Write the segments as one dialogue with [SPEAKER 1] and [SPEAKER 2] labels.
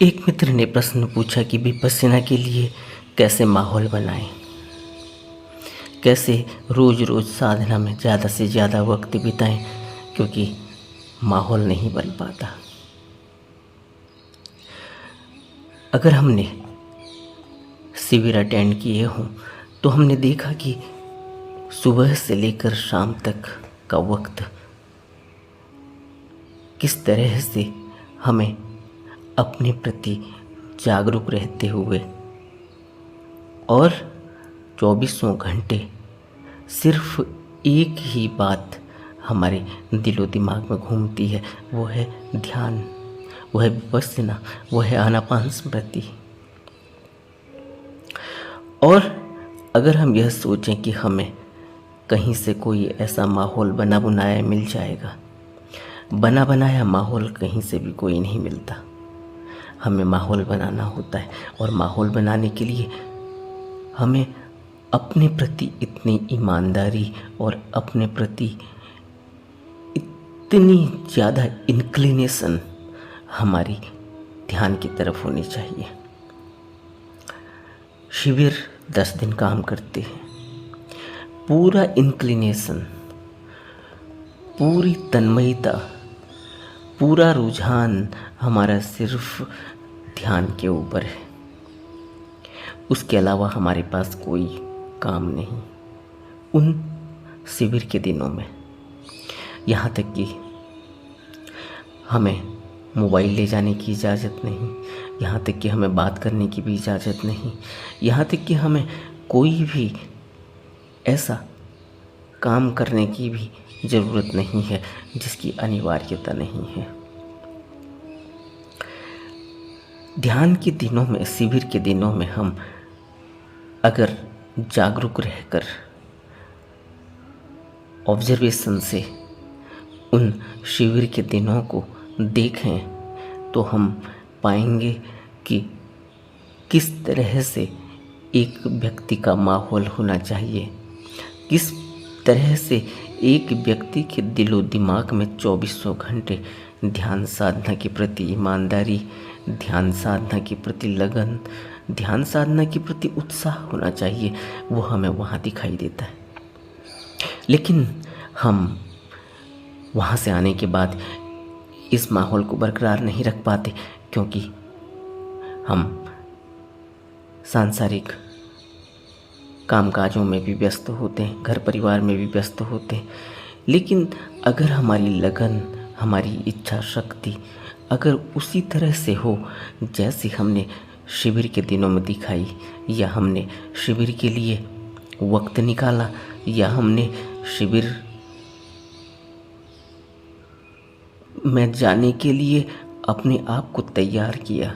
[SPEAKER 1] एक मित्र ने प्रश्न पूछा कि विपश्यना के लिए कैसे माहौल बनाएं, कैसे रोज़ रोज़ साधना में ज़्यादा से ज़्यादा वक्त बिताएं, क्योंकि माहौल नहीं बन पाता। अगर हमने शिविर अटेंड किए हों तो हमने देखा कि सुबह से लेकर शाम तक का वक्त किस तरह से हमें अपने प्रति जागरूक रहते हुए और 24 घंटे सिर्फ एक ही बात हमारे दिलो दिमाग में घूमती है, वो है ध्यान, वो है विपश्यना, वो है आनापान स्मृति। और अगर हम यह सोचें कि हमें कहीं से कोई ऐसा माहौल बना बनाया मिल जाएगा, बना बनाया माहौल कहीं से भी कोई नहीं मिलता। हमें माहौल बनाना होता है और माहौल बनाने के लिए हमें अपने प्रति इतनी ईमानदारी और अपने प्रति इतनी ज़्यादा इंक्लिनेशन हमारी ध्यान की तरफ होनी चाहिए। शिविर 10 दिन काम करते हैं, पूरा इंक्लिनेशन, पूरी तन्मयता, पूरा रुझान हमारा सिर्फ ध्यान के ऊपर है। उसके अलावा हमारे पास कोई काम नहीं उन शिविर के दिनों में। यहाँ तक कि हमें मोबाइल ले जाने की इजाज़त नहीं, यहाँ तक कि हमें बात करने की भी इजाज़त नहीं, यहाँ तक कि हमें कोई भी ऐसा काम करने की भी ज़रूरत नहीं है जिसकी अनिवार्यता नहीं है। ध्यान के दिनों में, शिविर के दिनों में हम अगर जागरूक रहकर ऑब्जर्वेशन से उन शिविर के दिनों को देखें तो हम पाएंगे कि किस तरह से एक व्यक्ति का माहौल होना चाहिए, किस तरह से एक व्यक्ति के दिलो दिमाग में 24 घंटे ध्यान साधना के प्रति ईमानदारी, ध्यान साधना के प्रति लगन, ध्यान साधना के प्रति उत्साह होना चाहिए। वो हमें वहाँ दिखाई देता है। लेकिन हम वहाँ से आने के बाद इस माहौल को बरकरार नहीं रख पाते, क्योंकि हम सांसारिक कामकाजों में भी व्यस्त होते हैं, घर परिवार में भी व्यस्त होते हैं। लेकिन अगर हमारी लगन, हमारी इच्छा शक्ति अगर उसी तरह से हो जैसे हमने शिविर के दिनों में दिखाई, या हमने शिविर के लिए वक्त निकाला, या हमने शिविर में जाने के लिए अपने आप को तैयार किया।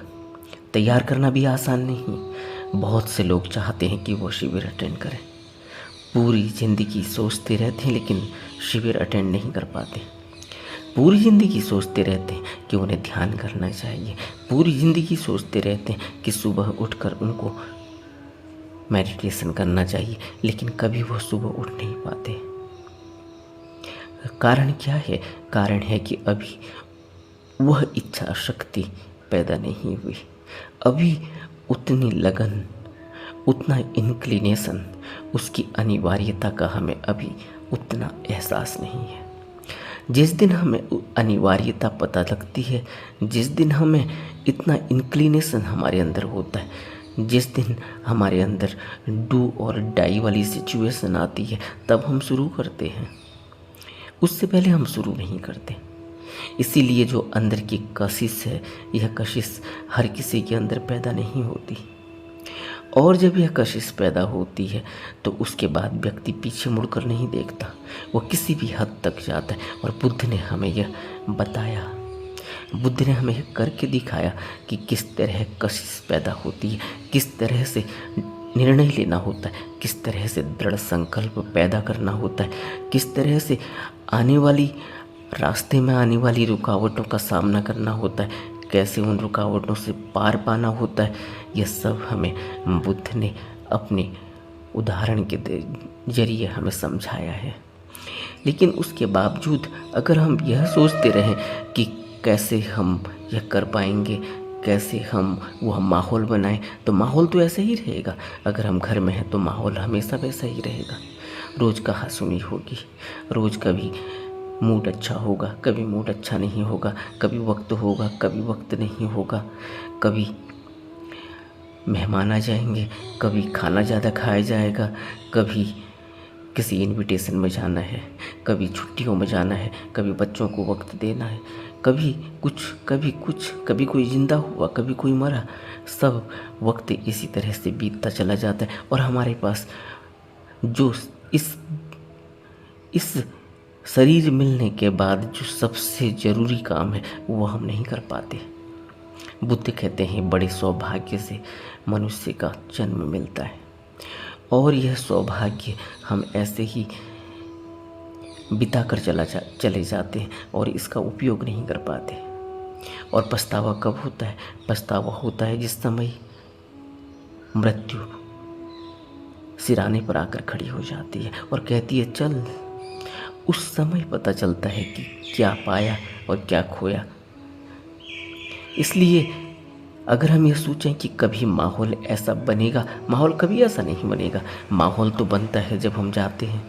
[SPEAKER 1] तैयार करना भी आसान नहीं। बहुत से लोग चाहते हैं कि वो शिविर अटेंड करें, पूरी ज़िंदगी सोचते रहते हैं लेकिन शिविर अटेंड नहीं कर पाते। पूरी ज़िंदगी सोचते रहते हैं कि उन्हें ध्यान करना चाहिए, पूरी ज़िंदगी सोचते रहते हैं कि सुबह उठकर उनको मेडिटेशन करना चाहिए, लेकिन कभी वो सुबह उठ नहीं पाते। कारण क्या है? कारण है कि अभी वह इच्छा शक्ति पैदा नहीं हुई, अभी उतनी लगन, उतना इंक्लिनेशन, उसकी अनिवार्यता का हमें अभी उतना एहसास नहीं है। जिस दिन हमें अनिवार्यता पता लगती है, जिस दिन हमें इतना इंक्लिनेशन हमारे अंदर होता है, जिस दिन हमारे अंदर डू और डाई वाली सिचुएशन आती है, तब हम शुरू करते हैं। उससे पहले हम शुरू नहीं करते। इसीलिए जो अंदर की कशिश है, यह कशिश हर किसी के अंदर पैदा नहीं होती, और जब यह कशिश पैदा होती है तो उसके बाद व्यक्ति पीछे मुड़कर नहीं देखता, वो किसी भी हद तक जाता है। और बुद्ध ने हमें यह बताया, बुद्ध ने हमें यह करके दिखाया कि किस तरह कशिश पैदा होती है, किस तरह से निर्णय लेना होता है, किस तरह से दृढ़ संकल्प पैदा करना होता है, किस तरह से आने वाली रास्ते में आने वाली रुकावटों का सामना करना होता है, कैसे उन रुकावटों से पार पाना होता है। यह सब हमें बुद्ध ने अपने उदाहरण के जरिए हमें समझाया है। लेकिन उसके बावजूद अगर हम यह सोचते रहें कि कैसे हम यह कर पाएंगे, कैसे हम वह माहौल बनाएं, तो माहौल तो ऐसे ही रहेगा। अगर हम घर में हैं तो माहौल हमेशा वैसा ही रहेगा। रोज़ कहासुनी होगी, रोज़ कभी मूड अच्छा होगा, कभी मूड अच्छा नहीं होगा, कभी वक्त होगा, कभी वक्त नहीं होगा, कभी मेहमान आ जाएंगे, कभी खाना ज़्यादा खाया जाएगा, कभी किसी इनविटेशन में जाना है, कभी छुट्टियों में जाना है, कभी बच्चों को वक्त देना है, कभी कुछ कभी कुछ, कभी कोई ज़िंदा हुआ, कभी कोई मरा। सब वक्त इसी तरह से बीतता चला जाता है और हमारे पास जो इस शरीर मिलने के बाद जो सबसे ज़रूरी काम है वो हम नहीं कर पाते। बुद्ध कहते हैं बड़े सौभाग्य से मनुष्य का जन्म मिलता है और यह सौभाग्य हम ऐसे ही बिता कर चले जाते हैं और इसका उपयोग नहीं कर पाते। और पछतावा कब होता है? पछतावा होता है जिस समय मृत्यु सिराने पर आकर खड़ी हो जाती है और कहती है चल। उस समय पता चलता है कि क्या पाया और क्या खोया। इसलिए अगर हम ये सोचें कि कभी माहौल ऐसा बनेगा, माहौल कभी ऐसा नहीं बनेगा। माहौल तो बनता है जब हम जाते हैं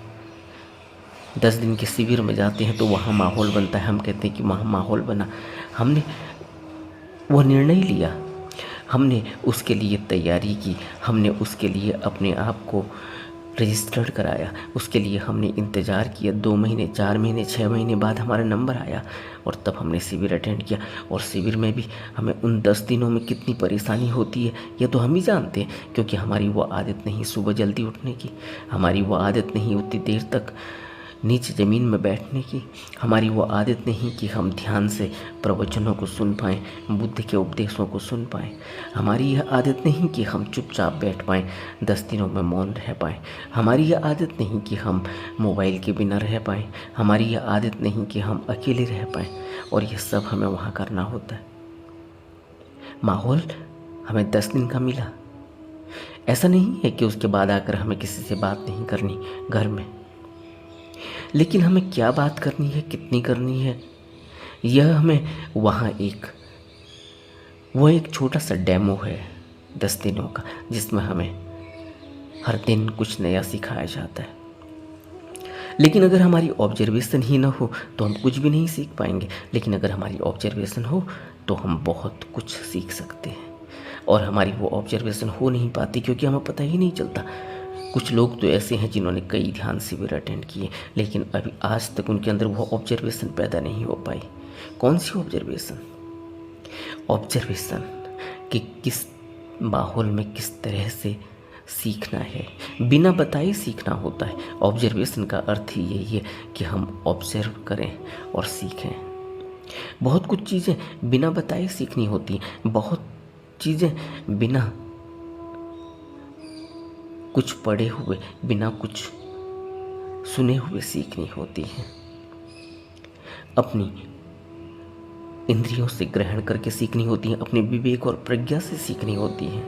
[SPEAKER 1] 10 दिन के शिविर में जाते हैं तो वहाँ माहौल बनता है। हम कहते हैं कि वहाँ माहौल बना, हमने वो निर्णय लिया, हमने उसके लिए तैयारी की, हमने उसके लिए अपने आप को रजिस्टर्ड कराया, उसके लिए हमने इंतज़ार किया। 2 महीने, 4 महीने, 6 महीने बाद हमारा नंबर आया और तब हमने शिविर अटेंड किया। और शिविर में भी हमें उन 10 दिनों में कितनी परेशानी होती है ये तो हम ही जानते हैं, क्योंकि हमारी वो आदत नहीं सुबह जल्दी उठने की, हमारी वो आदत नहीं उतनी देर तक नीचे ज़मीन में बैठने की, हमारी वो आदत नहीं कि हम ध्यान से प्रवचनों को सुन पाएँ, बुद्ध के उपदेशों को सुन पाएँ, हमारी यह आदत नहीं कि हम चुपचाप बैठ पाएँ, 10 दिनों में मौन रह पाएँ, हमारी यह आदत नहीं कि हम मोबाइल के बिना रह पाएँ, हमारी यह आदत नहीं कि हम अकेले रह पाएँ। और ये सब हमें वहाँ करना होता है। माहौल हमें 10 दिन का मिला, ऐसा नहीं है कि उसके बाद आकर हमें किसी से बात नहीं करनी घर में, लेकिन हमें क्या बात करनी है, कितनी करनी है, यह हमें वहाँ एक छोटा सा डेमो है 10 दिनों का, जिसमें हमें हर दिन कुछ नया सिखाया जाता है। लेकिन अगर हमारी ऑब्जर्वेशन ही ना हो तो हम कुछ भी नहीं सीख पाएंगे, लेकिन अगर हमारी ऑब्जर्वेशन हो तो हम बहुत कुछ सीख सकते हैं। और हमारी वो ऑब्जर्वेशन हो नहीं पाती क्योंकि हमें पता ही नहीं चलता। कुछ लोग तो ऐसे हैं जिन्होंने कई ध्यान शिविर अटेंड किए, लेकिन अभी आज तक उनके अंदर वो ऑब्जर्वेशन पैदा नहीं हो पाई। कौन सी ऑब्जर्वेशन? ऑब्जर्वेशन कि किस माहौल में किस तरह से सीखना है, बिना बताए सीखना होता है। ऑब्जर्वेशन का अर्थ ही यही है कि हम ऑब्जर्व करें और सीखें। बहुत कुछ चीज़ें बिना बताए सीखनी होती हैं, बहुत चीज़ें बिना कुछ पढ़े हुए, बिना कुछ सुने हुए सीखनी होती है। अपनी इंद्रियों से ग्रहण करके सीखनी होती है, अपने विवेक और प्रज्ञा से सीखनी होती है,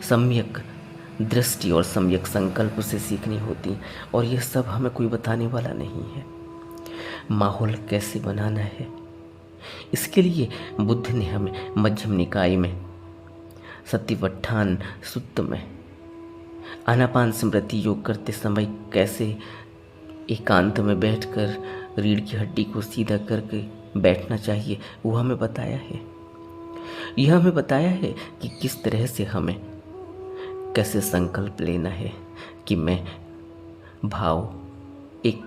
[SPEAKER 1] सम्यक दृष्टि और सम्यक संकल्प से सीखनी होती है। और यह सब हमें कोई बताने वाला नहीं है। माहौल कैसे बनाना है, इसके लिए बुद्ध ने हमें मध्यम निकाय में सतिपट्ठान सुत्त में आनापान स्मृति योग करते समय कैसे एकांत में बैठकर रीढ़ की हड्डी को सीधा करके बैठना चाहिए, वो हमें बताया है। यह हमें बताया है कि किस तरह से हमें कैसे संकल्प लेना है कि मैं एक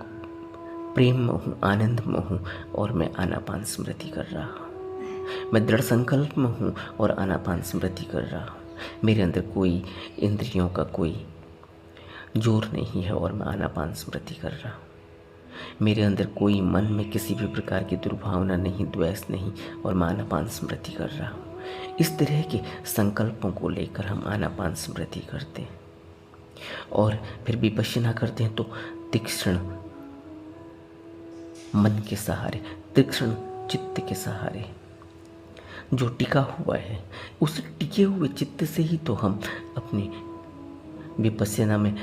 [SPEAKER 1] प्रेम में हूँ, आनंद में हूँ और मैं आनापान स्मृति कर रहा हूँ। मैं दृढ़ संकल्प में हूँ और आनापान स्मृति कर रहा हूँ। मेरे अंदर कोई इंद्रियों का कोई जोर नहीं है और मैं आनापान स्मृति कर रहा हूँ। मेरे अंदर कोई मन में किसी भी प्रकार की दुर्भावना नहीं, द्वेष नहीं और मैं आनापान स्मृति कर रहा हूँ। इस तरह के संकल्पों को लेकर हम आनापान स्मृति करते हैं और फिर विपश्यना करते हैं। तो तीक्ष्ण मन के सहारे, तीक्ष्ण चित्त के सहारे जो टिका हुआ है, उस टिके हुए चित्त से ही तो हम अपनी विपश्यना में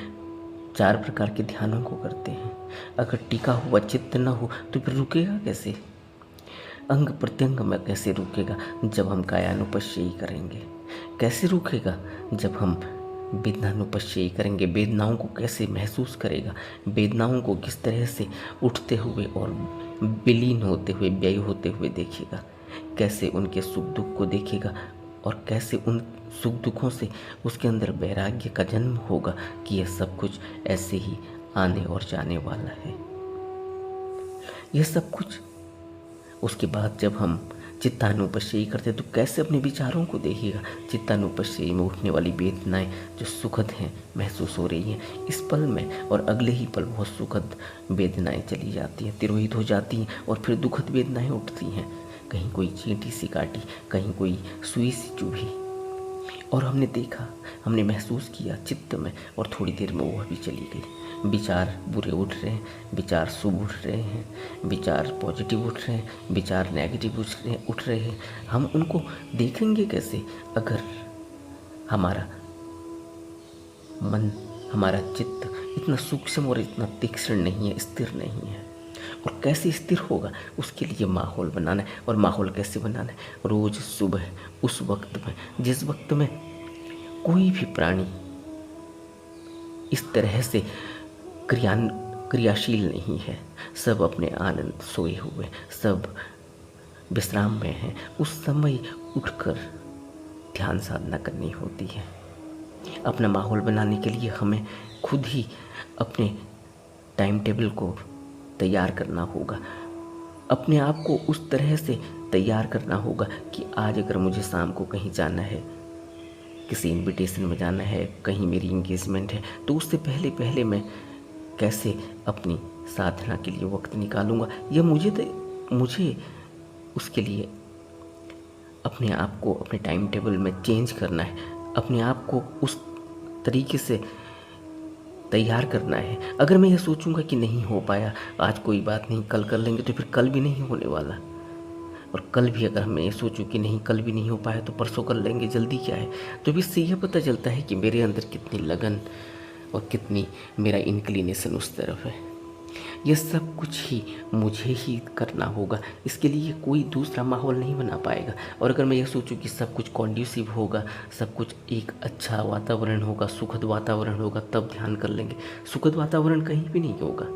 [SPEAKER 1] 4 प्रकार के ध्यानों को करते हैं। अगर टिका हुआ चित्त न हो तो फिर रुकेगा कैसे? अंग प्रत्यंग में कैसे रुकेगा जब हम कायानुपश्ययी करेंगे? कैसे रुकेगा जब हम वेदनानुपश्ययी करेंगे? वेदनाओं को कैसे महसूस करेगा? वेदनाओं को किस तरह से उठते हुए और विलीन होते हुए, व्यय होते हुए देखेगा? कैसे उनके सुख दुख को देखेगा और कैसे उन सुख दुखों से उसके अंदर वैराग्य का जन्म होगा कि यह सब कुछ ऐसे ही आने और जाने वाला है। यह सब कुछ उसके बाद जब हम चित्तानुपश्ययी करते तो कैसे अपने विचारों को देखेगा? चित्तानुपश्ययी में उठने वाली वेदनाएं जो सुखद हैं, महसूस हो रही हैं इस पल में, और अगले ही पल बहुत सुखद वेदनाएं चली जाती हैं, तिरोहित हो जाती हैं और फिर दुखद वेदनाएं उठती हैं। कहीं कोई चींटी सी काटी, कहीं कोई सुई सी चुभी, और हमने देखा, हमने महसूस किया चित्त में, और थोड़ी देर में वह भी चली गई। विचार बुरे उठ रहे हैं, विचार शुभ उठ रहे हैं, विचार पॉजिटिव उठ रहे हैं, विचार नेगेटिव उठ रहे हैं। हम उनको देखेंगे कैसे अगर हमारा मन, हमारा चित्त इतना सूक्ष्म और इतना तीक्ष्ण नहीं है, स्थिर नहीं है? और कैसे स्थिर होगा उसके लिए माहौल बनाना है। और माहौल कैसे बनाना है? रोज़ सुबह उस वक्त में, जिस वक्त में कोई भी प्राणी इस तरह से क्रियाशील नहीं है, सब अपने आनंद सोए हुए, सब विश्राम में हैं, उस समय उठकर ध्यान साधना करनी होती है। अपना माहौल बनाने के लिए हमें खुद ही अपने टाइम टेबल को तैयार करना होगा, अपने आप को उस तरह से तैयार करना होगा कि आज अगर मुझे शाम को कहीं जाना है, किसी इनविटेशन में जाना है, कहीं मेरी इंगेजमेंट है, तो उससे पहले मैं कैसे अपनी साधना के लिए वक्त निकालूंगा, या मुझे उसके लिए अपने आप को अपने टाइम टेबल में चेंज करना है, अपने आप को उस तरीके से तैयार करना है। अगर मैं ये सोचूंगा कि नहीं हो पाया, आज कोई बात नहीं, कल कर लेंगे, तो फिर कल भी नहीं होने वाला। और कल भी अगर मैं ये सोचूं कि नहीं, कल भी नहीं हो पाया तो परसों कर लेंगे, जल्दी क्या है? तो इससे यह पता चलता है कि मेरे अंदर कितनी लगन और कितनी मेरा इंक्लिनेशन उस तरफ है। यह सब कुछ ही मुझे ही करना होगा, इसके लिए कोई दूसरा माहौल नहीं बना पाएगा। और अगर मैं ये सोचूं कि सब कुछ कॉन्ड्यूसिव होगा, सब कुछ एक अच्छा वातावरण होगा, सुखद वातावरण होगा, तब ध्यान कर लेंगे, सुखद वातावरण कहीं भी नहीं होगा।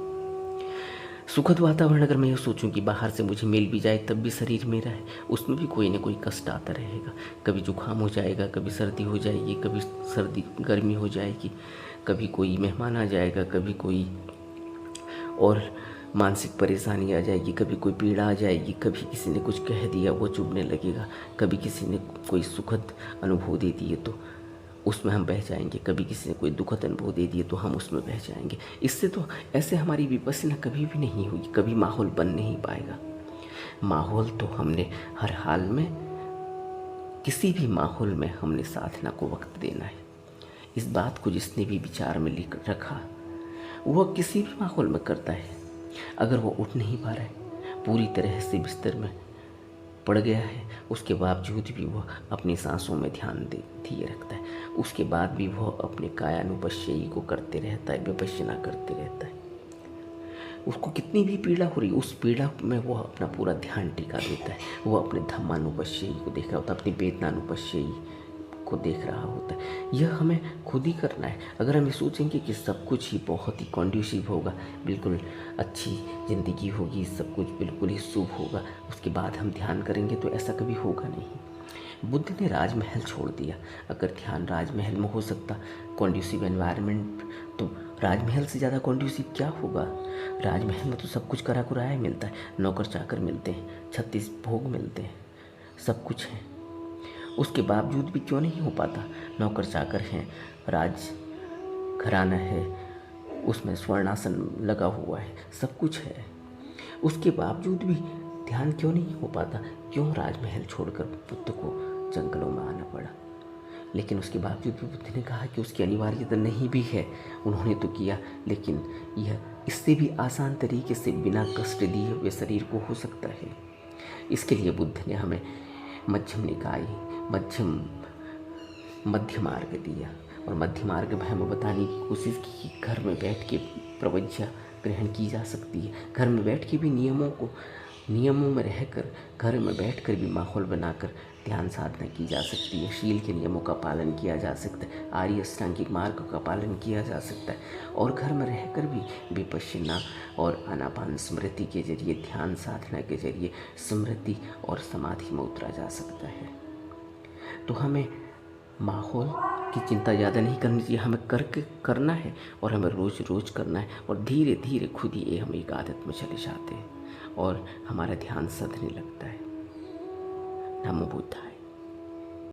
[SPEAKER 1] सुखद वातावरण अगर मैं ये सोचूं कि बाहर से मुझे मिल भी जाए तब भी शरीर मेरा है, उसमें भी कोई ना कोई कष्ट आता रहेगा। कभी जुकाम हो जाएगा, कभी सर्दी हो जाएगी, कभी गर्मी हो जाएगी, कभी कोई मेहमान आ जाएगा, कभी कोई और मानसिक परेशानी आ जाएगी, कभी कोई पीड़ा आ जाएगी, कभी किसी ने कुछ कह दिया वो चुभने लगेगा, कभी किसी ने कोई सुखद अनुभव दे दिए तो उसमें हम बह जाएंगे, कभी किसी ने कोई दुखद अनुभव दे दिए तो हम उसमें बह जाएंगे। इससे तो ऐसे हमारी विपस्सना कभी भी नहीं हुई, कभी माहौल बन नहीं पाएगा। माहौल तो हमने हर हाल में, किसी भी माहौल में हमने साधना को वक्त देना है। इस बात को जिसने भी विचार में लिख रखा वह किसी भी माहौल में करता है। अगर वो उठ नहीं पा रहा है, पूरी तरह से बिस्तर में पड़ गया है, उसके बावजूद भी वह अपनी सांसों में ध्यान दिए रखता है, उसके बाद भी वह अपने कायानुपश्ययी को करते रहता है, विपश्यना करते रहता है। उसको कितनी भी पीड़ा हो रही, उस पीड़ा में वह अपना पूरा ध्यान टिका देता है, वह अपने धम्मानुपश्ययी को देख रहा होता है, अपनी वेदनानुपश्ययी को देख रहा होता है। यह हमें खुद ही करना है। अगर हम ये सोचेंगे कि सब कुछ ही बहुत ही कॉन्ड्यूसिव होगा, बिल्कुल अच्छी ज़िंदगी होगी, सब कुछ बिल्कुल ही शुभ होगा, उसके बाद हम ध्यान करेंगे, तो ऐसा कभी होगा नहीं। बुद्ध ने राजमहल छोड़ दिया। अगर ध्यान राजमहल में हो सकता, कॉन्ड्यूसिव एनवायरनमेंट, तो राजमहल से ज़्यादा कॉन्ड्यूसिव क्या होगा? राजमहल में तो सब कुछ करा कुराया मिलता है, नौकर चाकर मिलते हैं, 36 भोग मिलते हैं, सब कुछ है। उसके बावजूद भी क्यों नहीं हो पाता? नौकर चाकर हैं, राज घराना है, उसमें स्वर्णासन लगा हुआ है, सब कुछ है, उसके बावजूद भी ध्यान क्यों नहीं हो पाता? क्यों राजमहल छोड़कर बुद्ध को जंगलों में आना पड़ा? लेकिन उसके बावजूद भी बुद्ध ने कहा कि उसकी अनिवार्यता नहीं भी है, उन्होंने तो किया, लेकिन यह इससे भी आसान तरीके से बिना कष्ट दिए हुए शरीर को हो सकता है। इसके लिए बुद्ध ने हमें मध्यम निकाय, मध्य मार्ग दिया, और मध्य मार्ग में हमें बताने की कोशिश की कि घर में बैठ के प्रवज्ञा ग्रहण की जा सकती है, घर में बैठ के भी नियमों को नियमों में रहकर, घर में बैठकर भी माहौल बनाकर ध्यान साधना की जा सकती है। शील के नियमों का पालन किया जा सकता है, आर्य अष्टांगिक मार्ग का पालन किया जा सकता है, और घर में रहकर भी विपश्यना और आनापान स्मृति के जरिए, ध्यान साधना के जरिए स्मृति और समाधि में उतरा जा सकता है। तो हमें माहौल की चिंता ज़्यादा नहीं करनी चाहिए, हमें करना है, और हमें रोज़ रोज़ करना है, और धीरे धीरे खुद ही हम एक आदत में चले जाते हैं और हमारा ध्यान सधने लगता है। नमो बुद्धाय।